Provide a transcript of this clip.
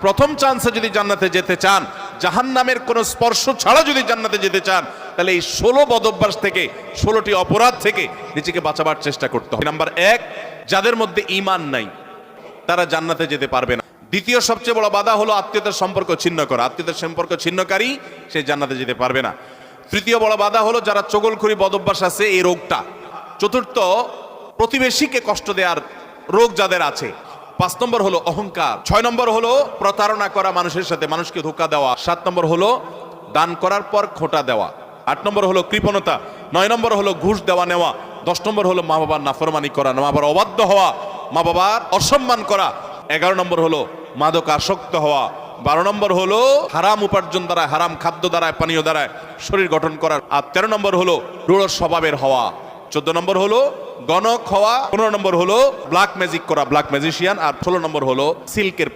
প্রথম চান্সে যদি জান্নাতে যেতে চান, জাহান্নামের কোনো স্পর্শ ছাড়া যদি জান্নাতে যেতে চান, তাহলে এই 16 বদঅভ্যাস থেকে, 16টি অপরাধ থেকে নিজেকে বাঁচাবার চেষ্টা করতে হবে। নাম্বার 1, যাদের মধ্যে ঈমান নাই তারা জান্নাতে যেতে পারবে না। দ্বিতীয় সবচেয়ে বড় বাধা হলো আত্মীয়তার সম্পর্ক ছিন্ন করা। আত্মীয়তার সম্পর্ক ছিন্নকারী সে জান্নাতে যেতে পারবে না। তৃতীয় বড় বাধা হলো যারা চগলখড়ি বদঅভ্যাস আছে, এই রোগটা। চতুর্থ, প্রতিবেশীকে কষ্ট দেওয়ার রোগ যাদের আছে। 5 নম্বর হলো অহংকার। 6 নম্বর হলো প্রতারণা করা, মানুষের সাথে মানুষকে ধোঁকা দেওয়া। 7 নম্বর হলো দান করার পর খোঁটা দেওয়া। 8 নম্বর হলো কৃপণতা। 9 নম্বর হলো ঘুষ দেওয়া নেওয়া। 10 নম্বর হলো মা বাবার নাফরমানি করা, মা বাবার অবাধ্য হওয়া, মা বাবার অসম্মান করা। 11 নম্বর হলো মাদক আসক্ত হওয়া। 12 নম্বর হলো হারাম উপার্জন দ্বারা, হারাম খাদ্য দ্বারা, পানীয় দ্বারা শরীর গঠন করা। আর 13 নম্বর হলো রূঢ় স্বভাবের হওয়া। 14 নম্বর হলো গণক হওয়া। 15 নম্বর হলো ব্ল্যাক ম্যাজিক করা, ব্ল্যাক ম্যাজিশিয়ান। আর 16 নম্বর হলো সিল্কের